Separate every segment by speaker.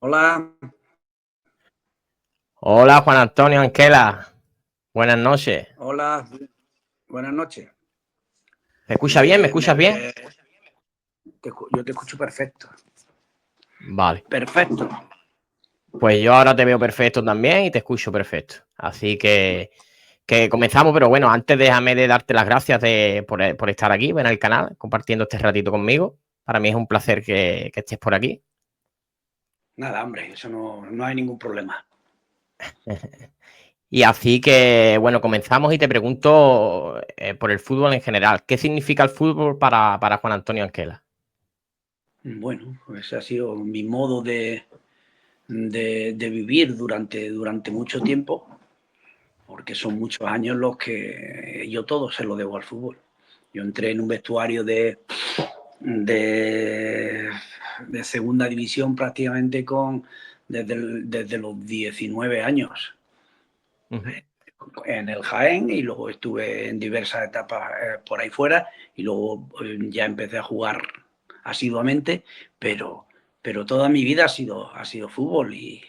Speaker 1: Hola,
Speaker 2: Hola Juan Antonio Anquela, buenas noches.
Speaker 1: hola, buenas noches.
Speaker 2: ¿Me escucha bien? ¿Me escuchas bien?
Speaker 1: Yo te escucho perfecto.
Speaker 2: Vale,
Speaker 1: Perfecto.
Speaker 2: pues yo ahora te veo perfecto también y te escucho perfecto. Así que comenzamos, pero bueno, antes déjame de darte las gracias por estar aquí en el canal, compartiendo este ratito conmigo. Para mí es un placer que estés por aquí.
Speaker 1: Nada, hombre, eso no hay ningún problema.
Speaker 2: Y así que, bueno, comenzamos y te pregunto por el fútbol en general. ¿Qué significa el fútbol para Juan Antonio Anquela?
Speaker 1: Bueno, ese ha sido mi modo de vivir durante mucho tiempo, porque son muchos años los que yo todo se lo debo al fútbol. Yo entré en un vestuario de, de segunda división prácticamente desde los 19 años.
Speaker 2: Uh -huh.
Speaker 1: En el Jaén y luego estuve en diversas etapas por ahí fuera y luego ya empecé a jugar asiduamente, pero, pero toda mi vida ha sido fútbol y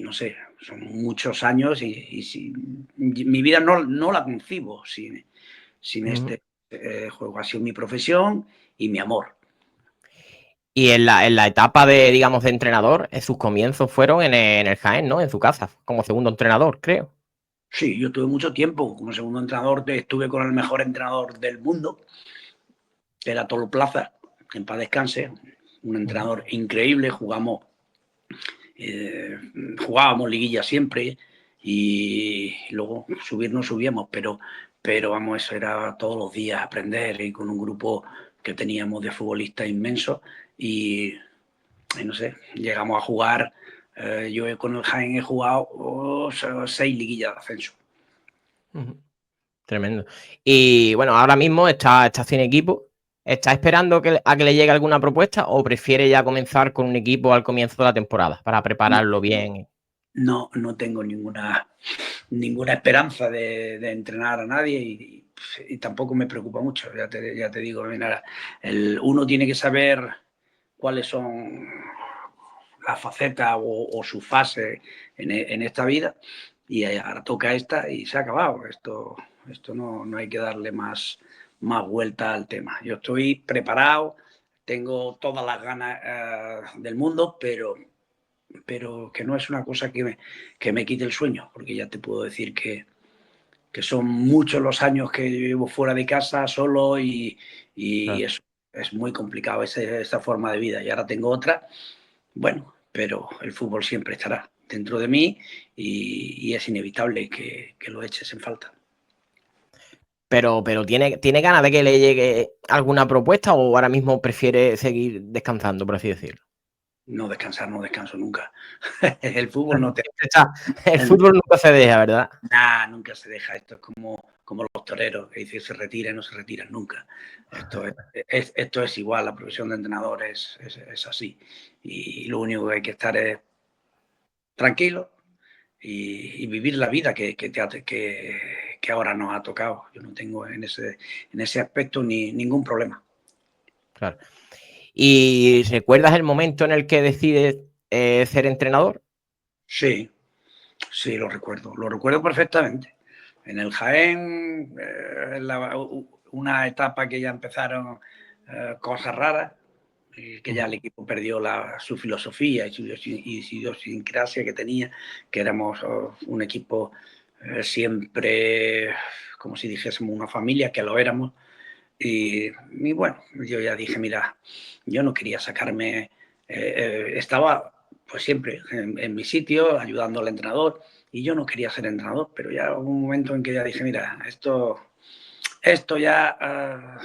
Speaker 1: no sé, son muchos años y mi vida no la concibo sin
Speaker 2: Uh -huh.
Speaker 1: este juego. Ha sido mi profesión y mi amor.
Speaker 2: Y en la etapa de, digamos, de entrenador, sus comienzos fueron en el Jaén, ¿no? En su casa, como segundo entrenador, creo.
Speaker 1: Sí, yo tuve mucho tiempo como segundo entrenador, estuve con el mejor entrenador del mundo, que era Tolo Plaza, en paz descanse, un
Speaker 2: Uh -huh.
Speaker 1: entrenador increíble, eh, jugábamos liguilla siempre y luego subir no subíamos, pero vamos, eso era todos los días aprender y con un grupo que teníamos de futbolistas inmensos y no sé, llegamos a jugar, yo con el Jaén he jugado 6 liguillas de ascenso.
Speaker 2: Uh -huh. Tremendo. Y bueno, ahora mismo está sin equipo. ¿Está esperando a que le llegue alguna propuesta o prefiere ya comenzar con un equipo al comienzo de la temporada para prepararlo bien?
Speaker 1: No tengo ninguna esperanza de entrenar a nadie y tampoco me preocupa mucho, ya te digo, mira, uno tiene que saber cuáles son las facetas o su fase en esta vida y ahora toca esta y se ha acabado. Esto no hay que darle más vuelta al tema. Yo estoy preparado, tengo todas las ganas del mundo, pero que no es una cosa que me quite el sueño, porque ya te puedo decir que son muchos los años que yo llevo fuera de casa solo y
Speaker 2: Claro.
Speaker 1: es muy complicado esa forma de vida. Y ahora tengo otra, bueno, pero el fútbol siempre estará dentro de mí y es inevitable que lo eches en falta.
Speaker 2: Pero ¿tiene ganas de que le llegue alguna propuesta o ahora mismo prefiere seguir descansando, por así decirlo?
Speaker 1: No descansar, no descanso nunca. El fútbol no te...
Speaker 2: Siempre está. El fútbol nunca se deja, ¿verdad?
Speaker 1: Nah, nunca se deja. Esto es como los toreros, que dicen se retira y no se retiran nunca. Esto es igual, la profesión de entrenador es así. Y lo único que hay que estar es tranquilo y vivir la vida que ahora nos ha tocado. Yo no tengo en ese aspecto ningún problema.
Speaker 2: Claro. ¿Y recuerdas el momento en el que decides ser entrenador?
Speaker 1: Sí, sí, lo recuerdo perfectamente. En el Jaén, una etapa que ya empezaron cosas raras, que ya
Speaker 2: Ujú.
Speaker 1: el equipo perdió su filosofía y su idiosincrasia que tenía, que éramos un equipo siempre, como si dijésemos, una familia, que lo éramos. Y bueno, yo ya dije, mira, yo no quería sacarme, estaba pues siempre en mi sitio ayudando al entrenador y yo no quería ser entrenador, pero ya hubo un momento en que ya dije, mira, esto ya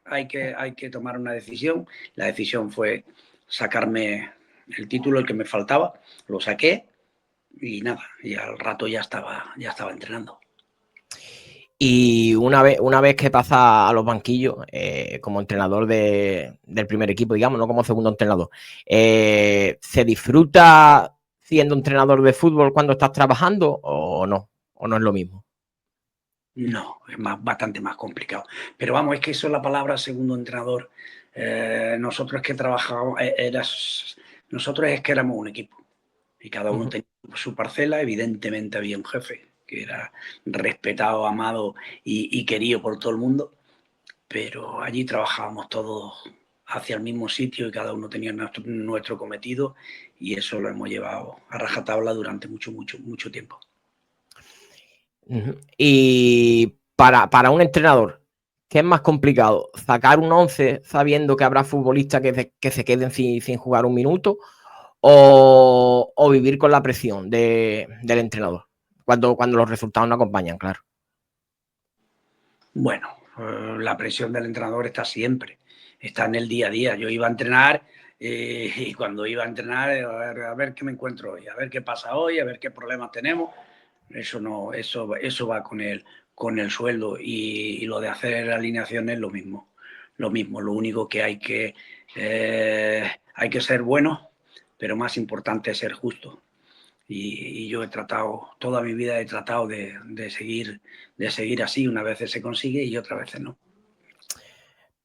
Speaker 1: hay que tomar una decisión. La decisión fue sacarme el título, el que me faltaba, lo saqué y nada, y al rato ya estaba entrenando.
Speaker 2: Y una vez que pasa a los banquillos como entrenador del primer equipo, digamos, no como segundo entrenador, ¿se disfruta siendo entrenador de fútbol cuando estás trabajando o no? ¿O no es lo mismo?
Speaker 1: No, es bastante más complicado. Pero vamos, es que eso es la palabra segundo entrenador. Nosotros que trabajamos, Nosotros es que éramos un equipo y cada uno tenía su parcela. Evidentemente había un jefe que era respetado, amado y querido por todo el mundo, pero allí trabajábamos todos hacia el mismo sitio y cada uno tenía nuestro cometido, y eso lo hemos llevado a rajatabla durante mucho tiempo.
Speaker 2: Y para un entrenador, ¿qué es más complicado? ¿Sacar un 11 sabiendo que habrá futbolistas que se queden sin jugar un minuto? ¿O vivir con la presión del entrenador? Cuando los resultados no acompañan, claro.
Speaker 1: Bueno, la presión del entrenador está siempre, está en el día a día. Yo iba a entrenar y cuando iba a entrenar, a ver qué me encuentro hoy, a ver qué pasa hoy, a ver qué problemas tenemos. Eso no, eso va con el sueldo, y lo de hacer alineaciones es lo mismo. Lo único que hay que ser bueno, pero más importante es ser justo. Y yo he tratado, toda mi vida he tratado de seguir así. Unas veces se consigue y otras veces no.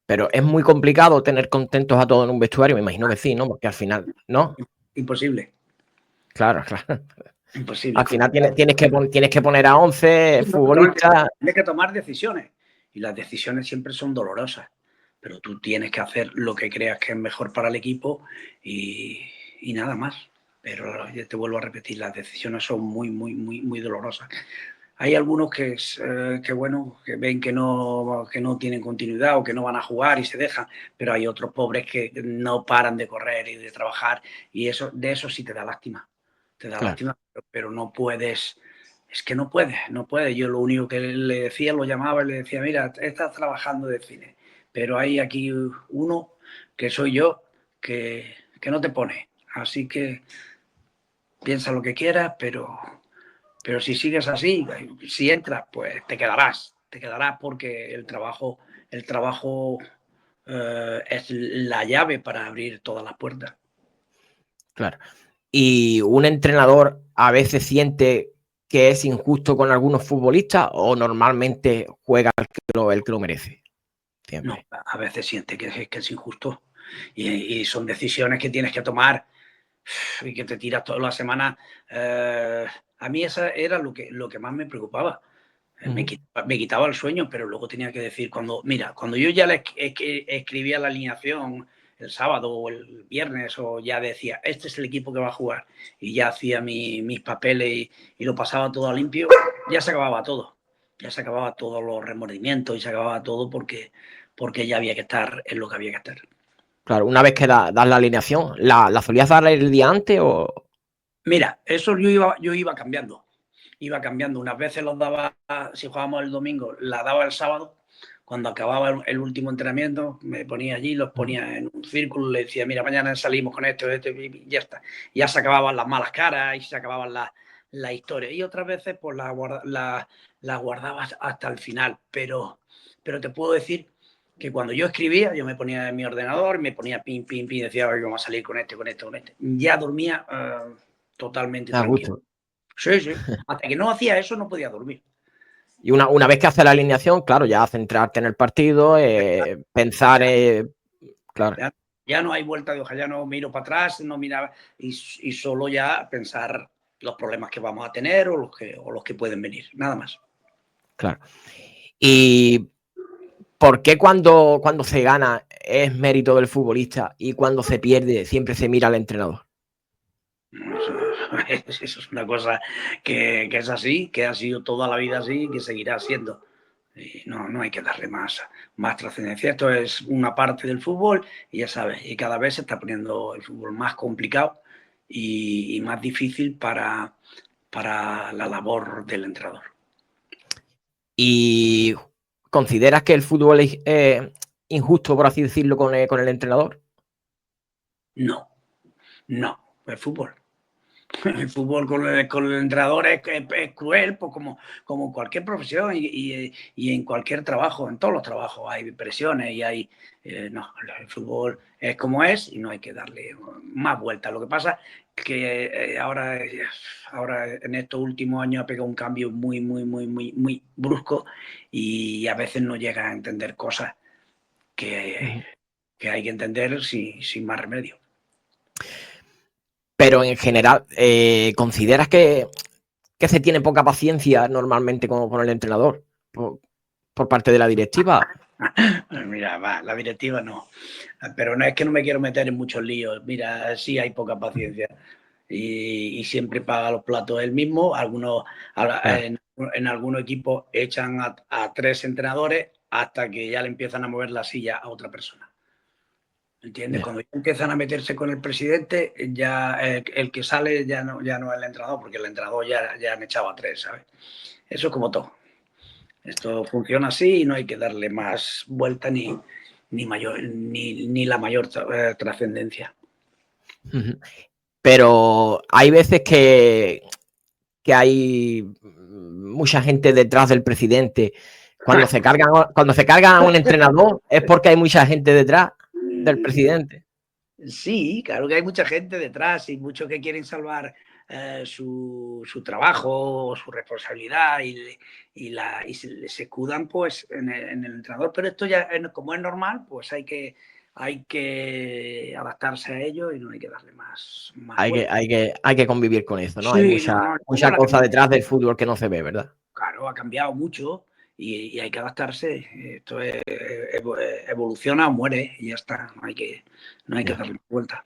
Speaker 2: Pero es muy complicado tener contentos a todos en un vestuario, me imagino que sí, ¿no? Porque al final, ¿no?
Speaker 1: Imposible.
Speaker 2: Claro, claro.
Speaker 1: Imposible.
Speaker 2: Al final tienes que poner a 11 futbolistas.
Speaker 1: Tienes que tomar decisiones, y las decisiones siempre son dolorosas, pero tú tienes que hacer lo que creas que es mejor para el equipo y nada más. Pero ya te vuelvo a repetir, las decisiones son muy dolorosas. Hay algunos bueno, que ven que no tienen continuidad o que no van a jugar y se dejan, pero hay otros pobres que no paran de correr y de trabajar, y de eso sí te da lástima. Te da
Speaker 2: Claro.
Speaker 1: lástima, pero no puedes. Es que no puedes. Yo lo único que le decía, lo llamaba y le decía: mira, estás trabajando de cine, pero hay aquí uno, que soy yo, que no te pone. Así que piensa lo que quieras, pero si sigues así, si entras, pues te quedarás porque el trabajo es la llave para abrir todas las puertas.
Speaker 2: Claro. ¿Y un entrenador a veces siente que es injusto con algunos futbolistas o normalmente juega el que lo merece?
Speaker 1: No,
Speaker 2: Siempre.
Speaker 1: a veces siente que es injusto, y son decisiones que tienes que tomar y que te tiras toda la semana. A mí eso era lo que más me preocupaba. Me quitaba el sueño, pero luego tenía que decir, cuando yo ya escribía la alineación el sábado o el viernes, o ya decía: este es el equipo que va a jugar, y ya hacía mis papeles y lo pasaba todo a limpio, ya se acababa todo. Ya se acababa todos los remordimientos y se acababa todo porque ya había que estar en lo que había que estar.
Speaker 2: Claro, una vez que das la alineación, ¿la solías dar el día antes o...?
Speaker 1: Mira, eso yo iba cambiando. Iba cambiando. Unas veces los daba, si jugábamos el domingo, la daba el sábado. Cuando acababa el último entrenamiento, me ponía allí, los ponía en un círculo, le decía: mira, mañana salimos con esto, y ya está. Ya se acababan las malas caras y se acababan la historia. Y otras veces, pues la guardaba hasta el final. Pero te puedo decir que cuando yo escribía, yo me ponía en mi ordenador, me ponía pin, decía: vamos a salir con este. Ya dormía totalmente
Speaker 2: A
Speaker 1: tranquilo.
Speaker 2: gusto.
Speaker 1: Sí, sí. Hasta que no hacía eso, no podía dormir.
Speaker 2: Y una vez que haces la alineación, claro, ya centrarte en el partido, pensar,
Speaker 1: Ya,
Speaker 2: claro,
Speaker 1: ya no hay vuelta de hoja, ya no miro para atrás, no miraba, y solo ya pensar los problemas que vamos a tener o los que pueden venir, nada más.
Speaker 2: claro. ¿Y por qué cuando se gana es mérito del futbolista y cuando se pierde siempre se mira al entrenador?
Speaker 1: Eso es una cosa que es así, que ha sido toda la vida así y que seguirá siendo. Y no hay que darle más trascendencia. Esto es una parte del fútbol, y ya sabes, y cada vez se está poniendo el fútbol más complicado y más difícil para la labor del entrenador.
Speaker 2: ¿Y consideras que el fútbol es injusto, por así decirlo, con el entrenador?
Speaker 1: No, no, el fútbol. El fútbol con el entrenador es cruel, pues como cualquier profesión, y en cualquier trabajo, en todos los trabajos hay presiones y hay. No, el fútbol es como es y no hay que darle más vueltas. Lo que pasa es que ahora en estos últimos años ha pegado un cambio muy brusco, y a veces no llega a entender cosas que hay que entender sin más remedio.
Speaker 2: pero en general, ¿consideras que se tiene poca paciencia normalmente con el entrenador por parte de la directiva?
Speaker 1: Mira, la directiva no. Pero no es que no me quiero meter en muchos líos. Mira, sí hay poca paciencia. Y siempre paga los platos él mismo. En algunos equipos echan a 3 entrenadores hasta que ya le empiezan a mover la silla a otra persona. ¿Entiendes? Cuando ya empiezan a meterse con el presidente, ya el que sale ya no es el entrenador, porque el entrenador ya han echado a 3, ¿sabes? Eso es como todo. Esto funciona así y no hay que darle más vuelta ni la mayor trascendencia.
Speaker 2: Pero hay veces que hay mucha gente detrás del presidente. Cuando se cargan a un entrenador es porque hay mucha gente detrás del presidente.
Speaker 1: Sí, claro que hay mucha gente detrás y muchos que quieren salvar su trabajo, su responsabilidad y se escudan pues en el entrenador. Pero esto ya, como es normal, pues hay que adaptarse a ello y no hay que darle más
Speaker 2: hay que convivir con eso, ¿no?
Speaker 1: Sí,
Speaker 2: Hay mucha cosa detrás del fútbol que no se ve, ¿verdad?
Speaker 1: Claro, ha cambiado mucho y hay que adaptarse. Esto evoluciona o muere y ya está. No hay que darle vuelta.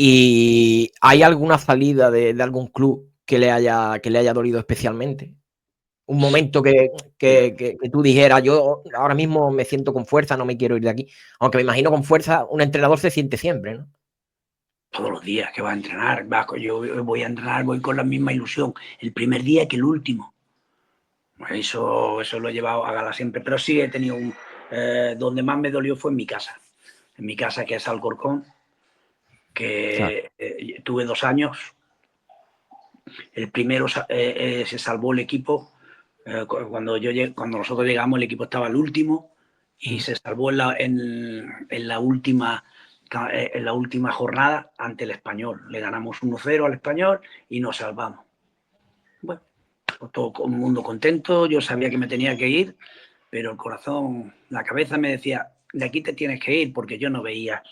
Speaker 2: ¿Y hay alguna salida de algún club que le haya dolido especialmente? Un momento que tú dijeras, yo ahora mismo me siento con fuerza, no me quiero ir de aquí. Aunque me imagino con fuerza, un entrenador se siente siempre, ¿no?
Speaker 1: Todos los días que va a entrenar, yo voy a entrenar, voy con la misma ilusión, el primer día que el último. Eso lo he llevado a gala siempre, pero sí he tenido donde más me dolió fue en mi casa que es Alcorcón, que tuve 2 años. El primero se salvó el equipo. Cuando nosotros llegamos, el equipo estaba el último y se salvó en la última jornada ante el Español. Le ganamos 1-0 al Español y nos salvamos. Bueno, pues todo el mundo contento. Yo sabía que me tenía que ir, pero el corazón, la cabeza me decía, de aquí te tienes que ir, porque yo no veía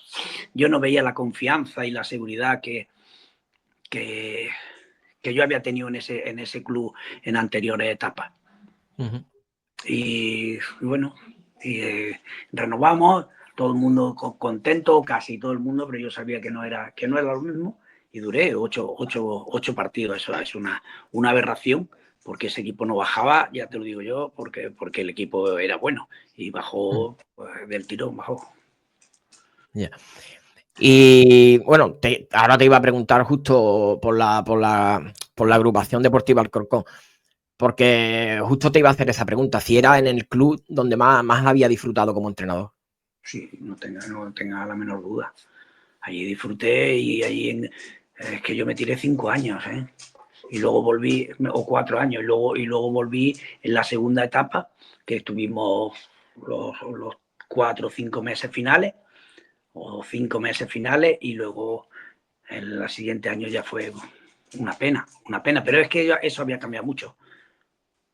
Speaker 1: la confianza y la seguridad que yo había tenido en ese club en anteriores etapas. Y bueno, renovamos, todo el mundo contento, casi todo el mundo, pero yo sabía que no era lo mismo y duré 8 partidos. Eso es una aberración, porque ese equipo no bajaba, ya te lo digo yo, porque el equipo era bueno y bajó del tirón, bajó.
Speaker 2: Yeah. Y bueno, ahora te iba a preguntar justo por la agrupación deportiva Alcorcón, porque justo te iba a hacer esa pregunta, si era en el club donde más había disfrutado como entrenador.
Speaker 1: Sí, no tenga la menor duda. Allí disfruté y allí es que yo me tiré 5 años, y luego volví, o 4 años, y luego volví en la segunda etapa, que estuvimos los 4 o 5 meses finales, o 5 meses finales, y luego en el siguiente año ya fue una pena, pero es que eso había cambiado mucho.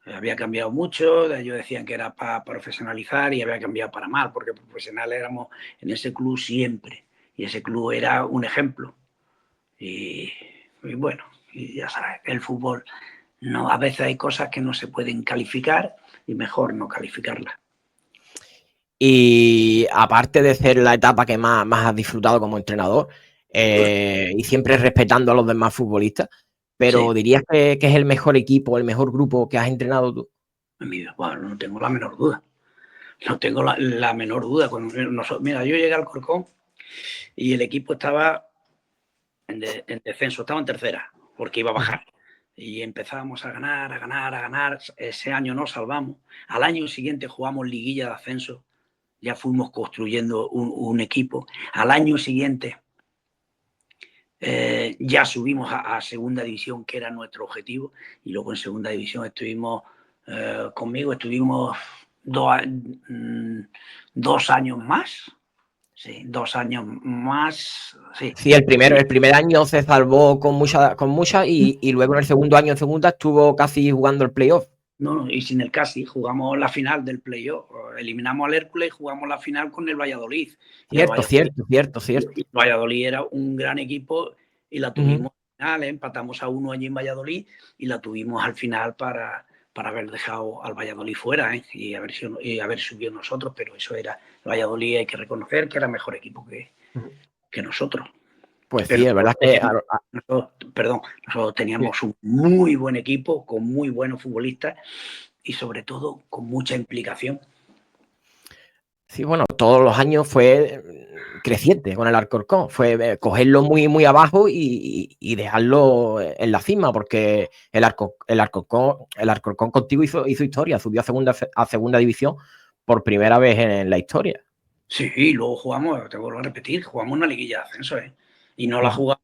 Speaker 1: Ellos decían que era para profesionalizar y había cambiado para mal, porque profesionales éramos en ese club siempre, y ese club era un ejemplo. Y bueno, y ya sabes, el fútbol, no, a veces hay cosas que no se pueden calificar y mejor no calificarlas.
Speaker 2: Y aparte de ser la etapa que más has disfrutado como entrenador, y siempre respetando a los demás futbolistas, pero sí, ¿dirías que es el mejor equipo, el mejor grupo que has entrenado tú?
Speaker 1: Bueno, no tengo la menor duda. No tengo la menor duda. Mira, yo llegué al Alcorcón y el equipo estaba en descenso, estaba en tercera, porque iba a bajar. Y empezábamos a ganar. Ese año nos salvamos. Al año siguiente jugamos liguilla de ascenso. Ya fuimos construyendo un equipo. Al año siguiente ya subimos a segunda división, que era nuestro objetivo. Y luego en segunda división estuvimos 2 años más. Sí, 2 años más.
Speaker 2: Sí, el primer año se salvó con mucha y luego en el segundo año en segunda estuvo casi jugando el playoff.
Speaker 1: No, y sin el casi, jugamos la final del playoff. Eliminamos al Hércules y jugamos la final con el Valladolid.
Speaker 2: Cierto.
Speaker 1: El Valladolid era un gran equipo y la tuvimos al final, empatamos a 1 allí en Valladolid y la tuvimos al final para haber dejado al Valladolid fuera y haber subido nosotros, pero eso era, el Valladolid hay que reconocer que era mejor equipo que nosotros.
Speaker 2: Pues
Speaker 1: Pero
Speaker 2: sí, es verdad que...
Speaker 1: nosotros teníamos un muy buen equipo, con muy buenos futbolistas y sobre todo con mucha implicación.
Speaker 2: Sí, bueno, todos los años fue creciente con el Alcorcón. Fue cogerlo muy, muy abajo y dejarlo en la cima, porque el Alcorcón contigo hizo historia, subió a segunda división por primera vez en la historia.
Speaker 1: Sí, y luego jugamos, te vuelvo a repetir, jugamos una liguilla de ascenso, y no la jugamos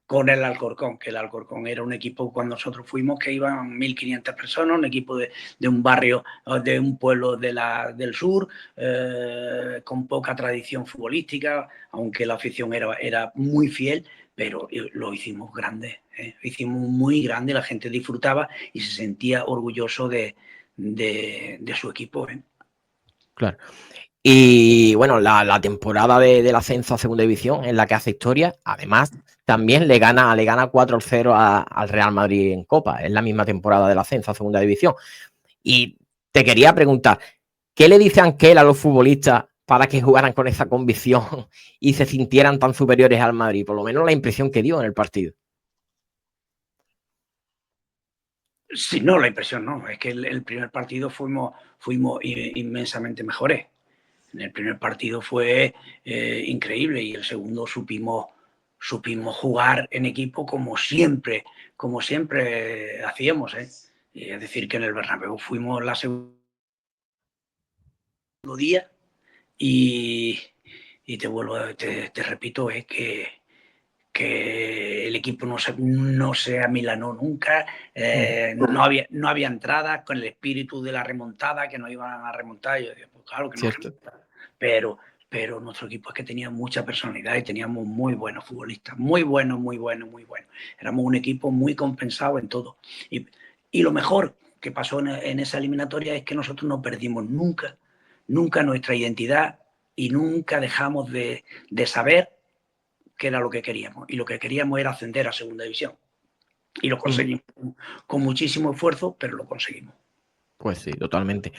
Speaker 1: con el Alcorcón, que el Alcorcón era un equipo cuando nosotros fuimos que iban 1.500 personas, un equipo de un barrio, de un pueblo del sur, con poca tradición futbolística, aunque la afición era muy fiel, pero lo hicimos grande, lo hicimos muy grande, la gente disfrutaba y se sentía orgulloso de su equipo.
Speaker 2: Claro. Y bueno, la temporada del ascenso a segunda división en la que hace historia, además, también le gana 4-0 al Real Madrid en Copa. Es la misma temporada del ascenso a segunda división. Y te quería preguntar, ¿qué le dice Anquela a los futbolistas para que jugaran con esa convicción y se sintieran tan superiores al Madrid? Por lo menos la impresión que dio en el partido.
Speaker 1: Sí, no, la impresión no, es que el primer partido fuimos inmensamente mejores. En el primer partido fue increíble y el segundo supimos jugar en equipo como siempre hacíamos. Es decir, que en el Bernabéu fuimos la segundo día y te repito, es que el equipo no se amilanó nunca, no había entradas con el espíritu de la remontada, que no iban a remontar. Yo digo, pues claro que no remontan, pero nuestro equipo es que tenía mucha personalidad y teníamos muy buenos futbolistas, muy buenos. Éramos un equipo muy compensado en todo. Y lo mejor que pasó en esa eliminatoria es que nosotros no perdimos nunca nuestra identidad y nunca dejamos de saber qué era lo que queríamos. Y lo que queríamos era ascender a segunda división. Y lo conseguimos con muchísimo esfuerzo, pero lo conseguimos.
Speaker 2: Pues sí, totalmente.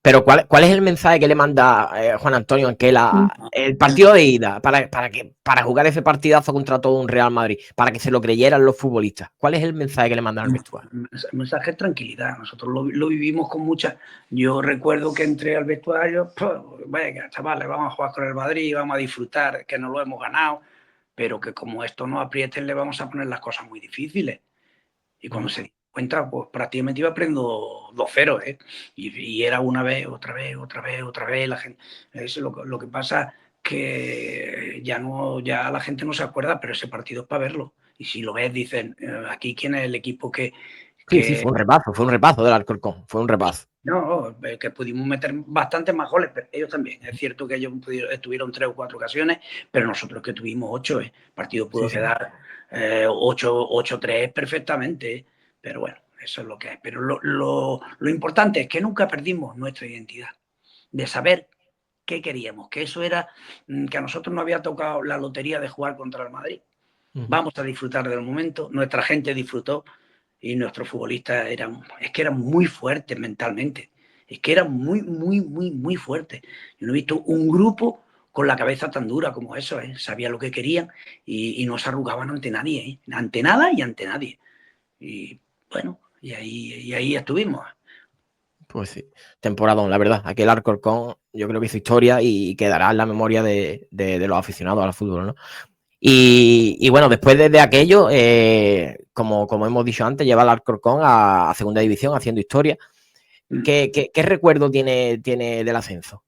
Speaker 2: Pero ¿cuál es el mensaje que le manda Juan Antonio Anquela el partido de ida para jugar ese partidazo contra todo un Real Madrid, para que se lo creyeran los futbolistas? ¿Cuál es el mensaje que le mandan al vestuario?
Speaker 1: El mensaje es tranquilidad. Nosotros lo vivimos con mucha... Yo recuerdo que entré al vestuario, venga, chavales, vamos a jugar con el Madrid, vamos a disfrutar, que no lo hemos ganado, pero que como esto no aprieten, le vamos a poner las cosas muy difíciles. Y cuando se dio cuenta, pues prácticamente iba aprendiendo 2-0, y era una vez, otra vez. La gente, lo que pasa que ya la gente no se acuerda, pero ese partido es para verlo. Y si lo ves, dicen, aquí quién es el equipo
Speaker 2: Sí, fue un repaso del Alcorcón, fue un repaso.
Speaker 1: No, que pudimos meter bastantes más goles, pero ellos también. Es cierto que ellos estuvieron 3 o 4 ocasiones, pero nosotros que tuvimos 8, el partido pudo quedar 8-3 perfectamente. Pero bueno, eso es lo que es. Pero lo importante es que nunca perdimos nuestra identidad, de saber qué queríamos, que eso era que a nosotros nos había tocado la lotería de jugar contra el Madrid. Vamos a disfrutar del momento, nuestra gente disfrutó y nuestros futbolistas eran muy fuertes mentalmente, es que eran muy fuertes. Yo no he visto un grupo con la cabeza tan dura como eso, sabía lo que querían y no se arrugaban ante nadie, ante nada y ante nadie. Y bueno, y ahí estuvimos.
Speaker 2: Pues sí, temporadón, la verdad. Aquel Alcorcón yo creo que hizo historia y quedará en la memoria de los aficionados al fútbol, ¿no? Y bueno, después de aquello, como hemos dicho antes, lleva al Alcorcón a segunda división haciendo historia. ¿Qué recuerdo tiene del ascenso?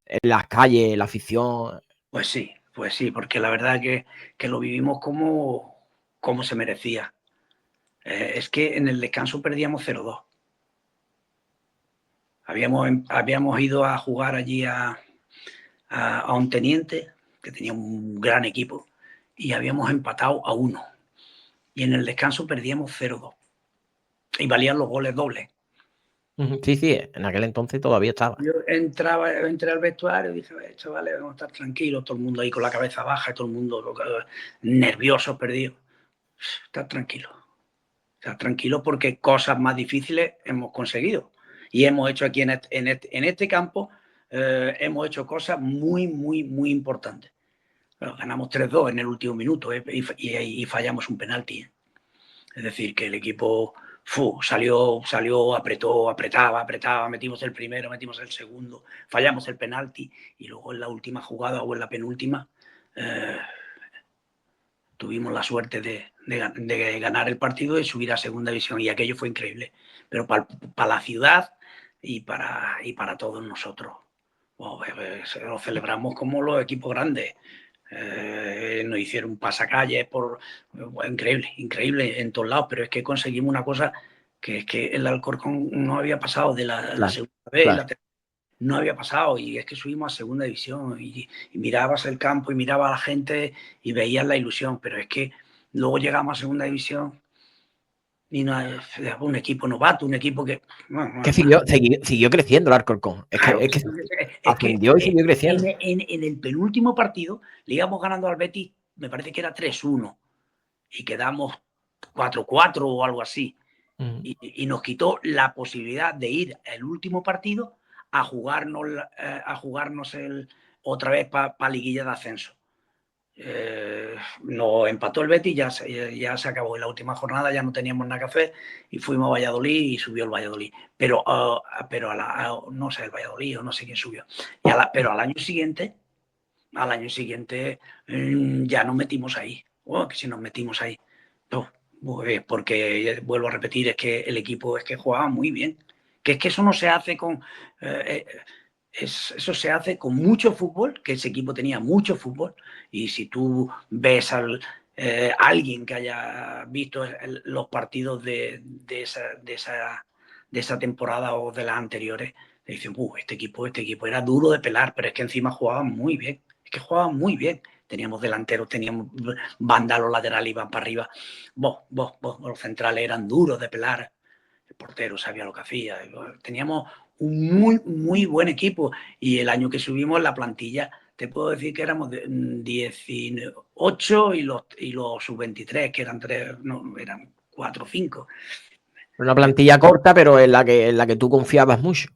Speaker 2: En las calles, la afición.
Speaker 1: Pues sí, porque la verdad que lo vivimos como se merecía. Es que en el descanso perdíamos 0-2. Habíamos ido a jugar allí a un teniente que tenía un gran equipo y habíamos empatado a 1. Y en el descanso perdíamos 0-2. Y valían los goles dobles.
Speaker 2: Sí, sí, en aquel entonces todavía estaba.
Speaker 1: Yo entré al vestuario y dije, chavales, vamos a estar tranquilos, todo el mundo ahí con la cabeza baja, todo el mundo nervioso, perdido. Estar tranquilo porque cosas más difíciles hemos conseguido. Y hemos hecho aquí en este campo, hemos hecho cosas muy, muy, muy importantes. Pero ganamos 3-2 en el último minuto y fallamos un penalti. Es decir, que el equipo salió, apretaba, metimos el primero, metimos el segundo, fallamos el penalti y luego en la última jugada o en la penúltima tuvimos la suerte de ganar el partido y subir a segunda división y aquello fue increíble. Pero para la ciudad y para todos nosotros. Lo celebramos como los equipos grandes. Nos hicieron pasacalles increíble en todos lados, pero es que conseguimos una cosa que es que el Alcorcón no había pasado de la segunda vez, no había pasado, y es que subimos a segunda división y mirabas el campo y mirabas a la gente y veías la ilusión, pero es que luego llegamos a segunda división y no es un equipo novato, un equipo que...
Speaker 2: Que siguió creciendo el Alcorcón.
Speaker 1: Claro,
Speaker 2: Es que
Speaker 1: es que
Speaker 2: ascendió y siguió creciendo.
Speaker 1: en el penúltimo partido le íbamos ganando al Betis, me parece que era 3-1 y quedamos 4-4 o algo así. Y nos quitó la posibilidad de ir el último partido a jugarnos otra vez para liguilla de ascenso. Nos empató el Betis, ya se acabó. En la última jornada ya no teníamos nada que hacer y fuimos a Valladolid y subió el Valladolid. Pero no sé, el Valladolid o no sé quién subió. Pero al año siguiente ya nos metimos ahí. Que si nos metimos ahí. No, porque vuelvo a repetir, es que el equipo es que jugaba muy bien. Que es que eso no se hace con... eso se hace con mucho fútbol, que ese equipo tenía mucho fútbol, y si tú ves a alguien que haya visto los partidos de esa temporada o de las anteriores, te dicen, este equipo era duro de pelar, pero es que encima jugaban muy bien, es que jugaban muy bien. Teníamos delanteros, teníamos bandas, los laterales iban para arriba, los centrales eran duros de pelar, el portero sabía lo que hacía, teníamos un muy, muy buen equipo y el año que subimos la plantilla, te puedo decir que éramos 18 y los sub-23, que eran 3, no, eran 4 o 5.
Speaker 2: Una plantilla corta, pero en la que tú confiabas mucho.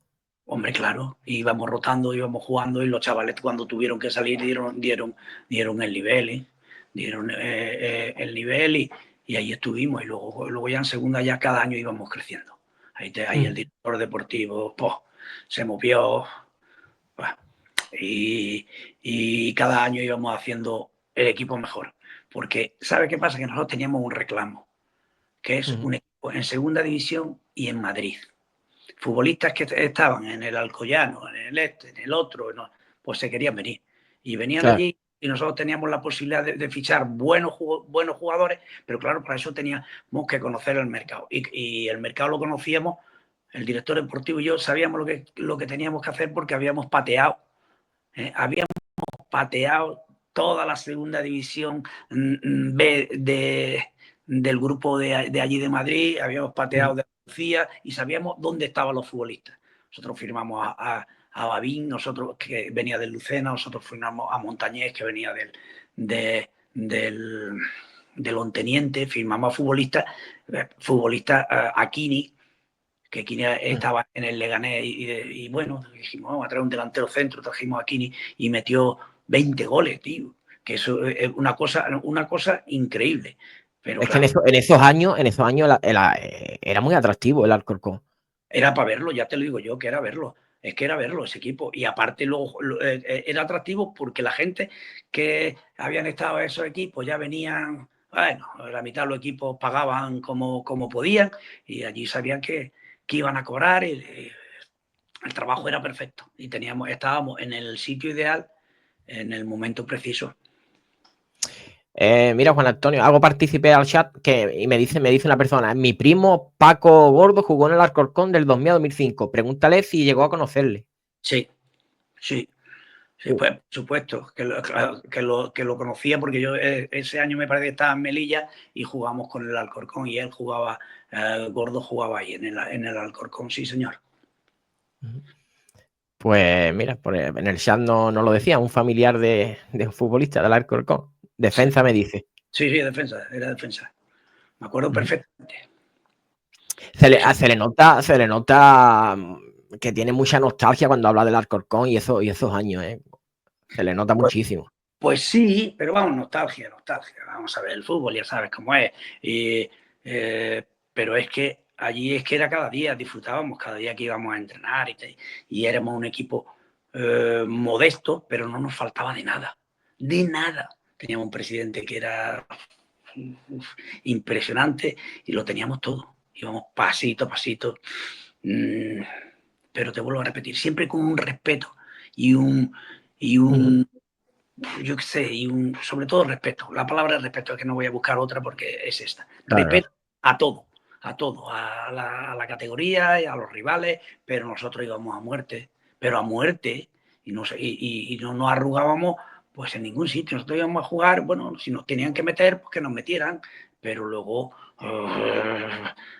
Speaker 1: Hombre, claro, íbamos rotando, íbamos jugando y los chavales cuando tuvieron que salir dieron el nivel, el nivel y ahí estuvimos y luego ya en segunda ya cada año íbamos creciendo. Ahí el director deportivo se movió y cada año íbamos haciendo el equipo mejor. Porque, ¿sabe qué pasa? Que nosotros teníamos un reclamo, que es un equipo en segunda división y en Madrid. Futbolistas que estaban en el Alcoyano, en el en el otro, pues se querían venir. Y venían allí y nosotros teníamos la posibilidad de fichar buenos jugadores, pero claro, para eso teníamos que conocer el mercado. Y el mercado lo conocíamos, el director deportivo y yo sabíamos lo que teníamos que hacer porque habíamos pateado toda la segunda división B del grupo de allí de Madrid, habíamos pateado de Andalucía y sabíamos dónde estaban los futbolistas. Nosotros firmamos a Babín, nosotros que venía del Lucena, nosotros firmamos a Montañés, que venía del Onteniente, firmamos a futbolistas a Kini, que Kini estaba en el Leganés y bueno, dijimos, vamos a traer un delantero centro, trajimos a Kini y metió 20 goles, tío, que eso es una cosa increíble. Pero
Speaker 2: es
Speaker 1: claro,
Speaker 2: que en esos años era muy atractivo el Alcorcón.
Speaker 1: era para verlo, ya te lo digo yo, que era verlo. Es que era verlo ese equipo. Y aparte era atractivo porque la gente que habían estado en esos equipos ya venían, bueno, la mitad de los equipos pagaban como podían y allí sabían que iban a cobrar y el trabajo era perfecto. Y estábamos en el sitio ideal, en el momento preciso.
Speaker 2: Mira, Juan Antonio, hago partícipe al chat y me dice una persona, mi primo Paco Gordo jugó en el Alcorcón del 2000 a 2005. Pregúntale si llegó a conocerle.
Speaker 1: Sí, sí. Sí, pues por supuesto que lo conocía porque yo ese año me parece que estaba en Melilla y jugamos con el Alcorcón y él jugaba, Gordo jugaba ahí en el Alcorcón, sí señor.
Speaker 2: Pues mira, en el chat no lo decía, un familiar de un futbolista del Alcorcón.
Speaker 1: Sí,
Speaker 2: Defensa me dice.
Speaker 1: sí, defensa, era defensa. Me acuerdo perfectamente.
Speaker 2: Se le nota que tiene mucha nostalgia cuando habla del Alcorcón y esos años, ¿eh? Se le nota
Speaker 1: Pues,
Speaker 2: muchísimo.
Speaker 1: pues sí, pero vamos, nostalgia. Vamos a ver, el fútbol ya sabes cómo es. Pero es que allí es que era cada día, disfrutábamos cada día que íbamos a entrenar y éramos un equipo modesto, pero no nos faltaba de nada. De nada. Teníamos un presidente que era impresionante y lo teníamos todo. Íbamos pasito a pasito. Pero te vuelvo a repetir, siempre con un respeto y un yo qué sé, sobre todo respeto. La palabra es respeto, es que no voy a buscar otra porque es esta.
Speaker 2: Claro.
Speaker 1: Respeto a todo, a la categoría y a los rivales, pero nosotros íbamos a muerte, y no nos arrugábamos pues en ningún sitio. Nosotros íbamos a jugar, bueno, si nos tenían que meter, pues que nos metieran, pero luego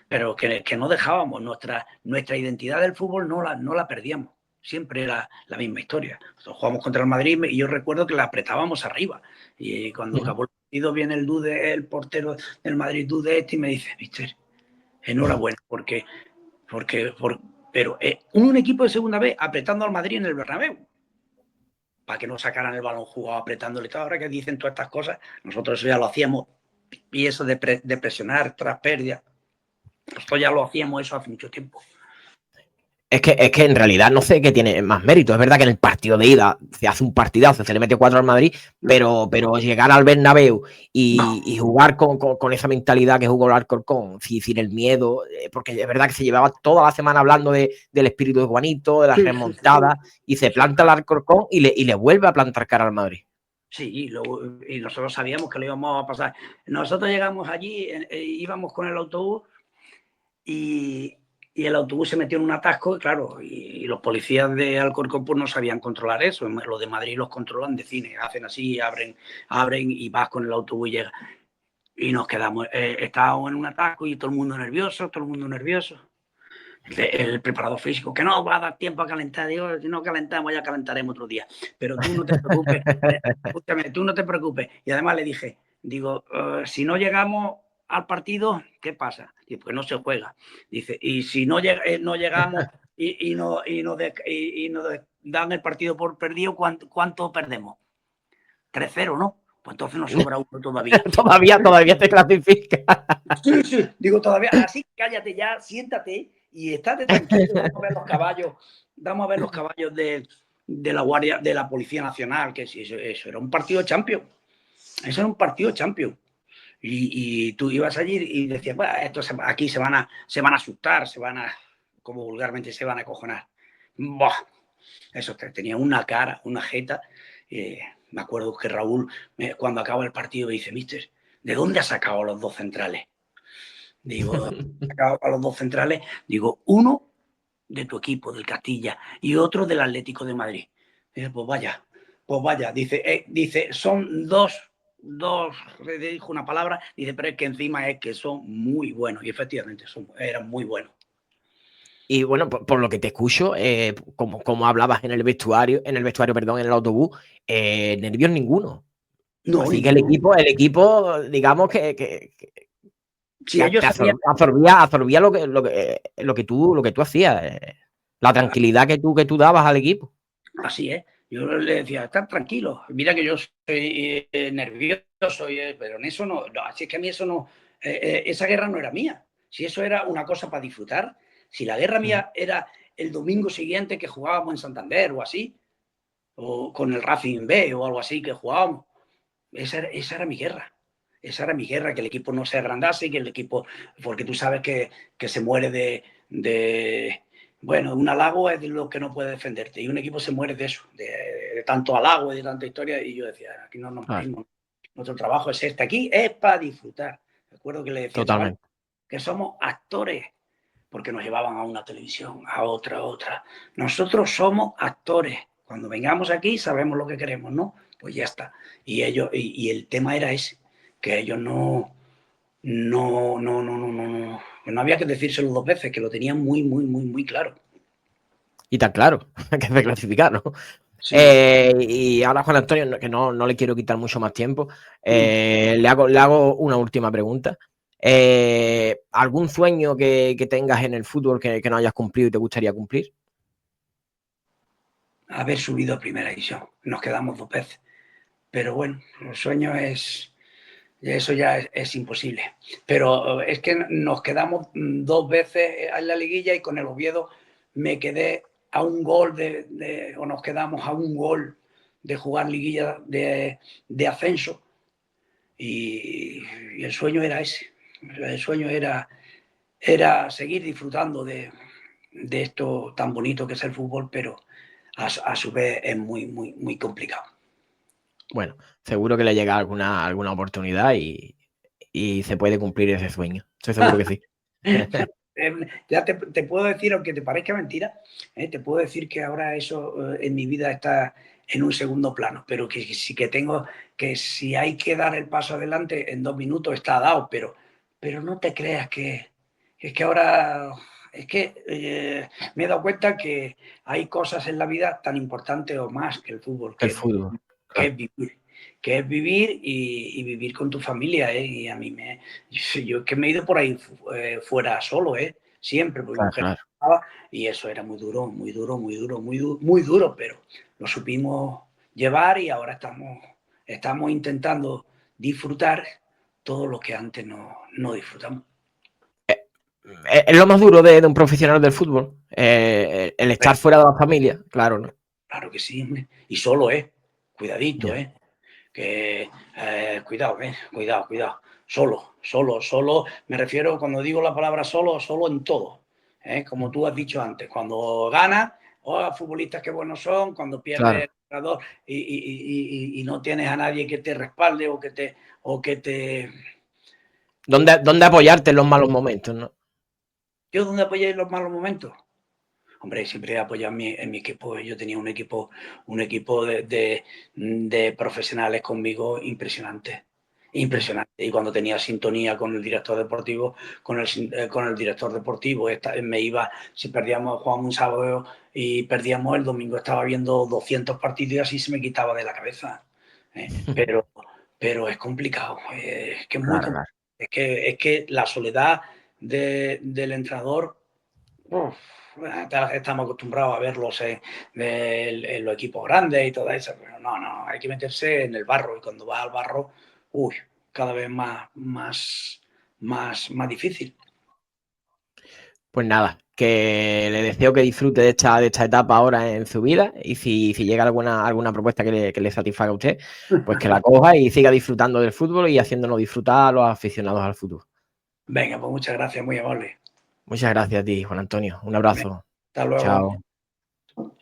Speaker 1: pero que no dejábamos nuestra identidad del fútbol, no la perdíamos. Siempre era la misma historia. Nosotros jugamos contra el Madrid y yo recuerdo que la apretábamos arriba. Y cuando acabó el partido viene el portero del Madrid Dude y me dice, mister, enhorabuena, pero un equipo de segunda vez apretando al Madrid en el Bernabéu para que no sacaran el balón jugado apretándole todo. Ahora que dicen todas estas cosas, nosotros eso ya lo hacíamos y eso de presionar tras pérdida, nosotros ya lo hacíamos eso hace mucho tiempo.
Speaker 2: Es que en realidad no sé qué tiene más mérito. Es verdad que en el partido de ida se hace un partidazo, se le mete 4 al Madrid, pero llegar al Bernabéu y jugar con esa mentalidad que jugó el Alcorcón, sin el miedo, porque es verdad que se llevaba toda la semana hablando del espíritu de Juanito, de las remontadas, y se planta el Alcorcón y le vuelve a plantar cara al Madrid.
Speaker 1: Sí, y nosotros sabíamos que lo íbamos a pasar. Nosotros llegamos allí, íbamos con el autobús y el autobús se metió en un atasco, claro, y los policías de Alcorcón pues no sabían controlar eso. Los de Madrid los controlan de cine, hacen así, abren y vas con el autobús y llega. Y nos quedamos, estábamos en un atasco y todo el mundo nervioso. El preparador físico, que no va a dar tiempo a calentar. Digo, si no calentamos, ya calentaremos otro día. Pero tú no te preocupes, escúchame, tú no te preocupes. Y además le dije, digo, si no llegamos al partido, ¿qué pasa? Dice, pues no se juega. Dice, y si no llegamos y nos dan el partido por perdido, ¿cuánto perdemos? 3-0, ¿no? Pues entonces nos sobra uno todavía.
Speaker 2: todavía te clasifica.
Speaker 1: Sí. Digo, todavía, así cállate ya, siéntate y estate tranquilo. Vamos a ver los caballos de la Guardia, de la Policía Nacional, que eso era un partido champion. Eso era un partido champion. Y tú ibas allí y decías, bueno, aquí se van a asustar, como vulgarmente se van a acojonar. Buah, eso tenía una cara, una jeta. Me acuerdo que Raúl, cuando acaba el partido, me dice, mister, ¿de dónde has sacado los dos centrales? Digo, a los dos centrales, digo, uno de tu equipo, del Castilla, y otro del Atlético de Madrid. Dice, pues vaya, dice, son dos, le dijo una palabra, dice, pero es que encima es que son muy buenos, y efectivamente eran muy buenos.
Speaker 2: Y bueno, por lo que te escucho, como hablabas en el vestuario, perdón, en el autobús, nervios ninguno.
Speaker 1: No,
Speaker 2: Así que
Speaker 1: ninguno.
Speaker 2: el equipo, digamos que
Speaker 1: Si ellos sabían,
Speaker 2: absorbía lo que tú hacías, la tranquilidad que tú dabas al equipo.
Speaker 1: así es. Yo le decía, están tranquilos. Mira que yo soy nervioso, pero en eso no. Así es que a mí eso no. Esa guerra no era mía. Si eso era una cosa para disfrutar. Si la guerra mía era el domingo siguiente que jugábamos en Santander o así, o con el Racing B o algo así que jugábamos, esa era mi guerra. Esa era mi guerra, que el equipo no se agrandase, que el equipo, porque tú sabes que se muere bueno, un halago es de lo que no puede defenderte y un equipo se muere de eso, de tanto halago y de tanta historia. Y yo decía, aquí no nos morimos, nuestro trabajo es este, aquí es para disfrutar. Recuerdo que le decía, chaval, que somos actores, porque nos llevaban a una televisión, a otra. Nosotros somos actores. Cuando vengamos aquí sabemos lo que queremos, ¿no? Pues ya está. Y el tema era ese, que ellos no había que decírselo dos veces, que lo tenían muy claro.
Speaker 2: Y tan claro, que se clasificar, ¿no?
Speaker 1: Sí.
Speaker 2: Y ahora, Juan Antonio, que no le quiero quitar mucho más tiempo, le hago una última pregunta. ¿Algún sueño que tengas en el fútbol que no hayas cumplido y te gustaría cumplir?
Speaker 1: Haber subido a primera división. Nos quedamos 2 veces. Pero bueno, el sueño es, eso ya es imposible. Pero es que nos quedamos 2 veces en la liguilla y con el Oviedo me quedé a un gol o nos quedamos a un gol de jugar liguilla de ascenso y el sueño era ese. El sueño era seguir disfrutando de esto tan bonito que es el fútbol, pero a su vez es muy, muy, muy complicado.
Speaker 2: Bueno, seguro que le llega alguna oportunidad y se puede cumplir ese sueño. Estoy seguro que sí.
Speaker 1: Ya te puedo decir, aunque te parezca mentira, te puedo decir que ahora eso en mi vida está en un segundo plano, pero que sí que tengo, que si hay que dar el paso adelante en 2 minutos está dado, pero no te creas que es que ahora, es que me he dado cuenta que hay cosas en la vida tan importantes o más que el fútbol,
Speaker 2: El fútbol,
Speaker 1: que
Speaker 2: claro.
Speaker 1: es vivir. Que es vivir y vivir con tu familia, ¿eh? Y a mí yo es que me he ido por ahí fuera solo, ¿eh? Siempre, porque mi
Speaker 2: Claro,
Speaker 1: mujer
Speaker 2: claro.
Speaker 1: trabajaba y eso era muy duro, muy duro, muy duro, muy duro, pero lo supimos llevar y ahora estamos intentando disfrutar todo lo que antes no disfrutamos.
Speaker 2: Es lo más duro de un profesional del fútbol, el estar fuera de la familia, claro, ¿no?
Speaker 1: Claro que sí, hombre. Y solo, cuidadito,
Speaker 2: Ya.
Speaker 1: que cuidado, cuidado, cuidado. Solo, solo, solo. Me refiero, cuando digo la palabra solo, solo en todo. Como tú has dicho antes, cuando gana, oh, futbolistas que buenos son, cuando pierde
Speaker 2: Claro.
Speaker 1: el jugador y no tienes a nadie que te respalde o que te.
Speaker 2: ¿Dónde apoyarte en los malos momentos, no?
Speaker 1: Yo, ¿dónde apoyé en los malos momentos? Hombre, siempre he apoyado en mi equipo. Yo tenía un equipo de profesionales conmigo impresionante. Impresionante. Y cuando tenía sintonía con el director deportivo, con el director deportivo, me iba, si perdíamos, jugábamos un sábado y perdíamos el domingo, estaba viendo 200 partidos y así se me quitaba de la cabeza. Pero es complicado, es que es muy
Speaker 2: Claro,
Speaker 1: complicado.
Speaker 2: claro.
Speaker 1: Es que la soledad del entrenador. Uf, estamos acostumbrados a verlos en los equipos grandes y todo eso, pero no, hay que meterse en el barro y cuando vas al barro, uy, cada vez más difícil.
Speaker 2: Pues nada, que le deseo que disfrute de esta etapa ahora en su vida y si llega alguna propuesta que le satisfaga a usted, pues que la coja y siga disfrutando del fútbol y haciéndonos disfrutar a los aficionados al fútbol.
Speaker 1: Venga, pues muchas gracias, muy amable.
Speaker 2: Muchas gracias a ti, Juan Antonio. Un
Speaker 1: Venga,
Speaker 2: abrazo.
Speaker 1: hasta luego.
Speaker 2: Chao.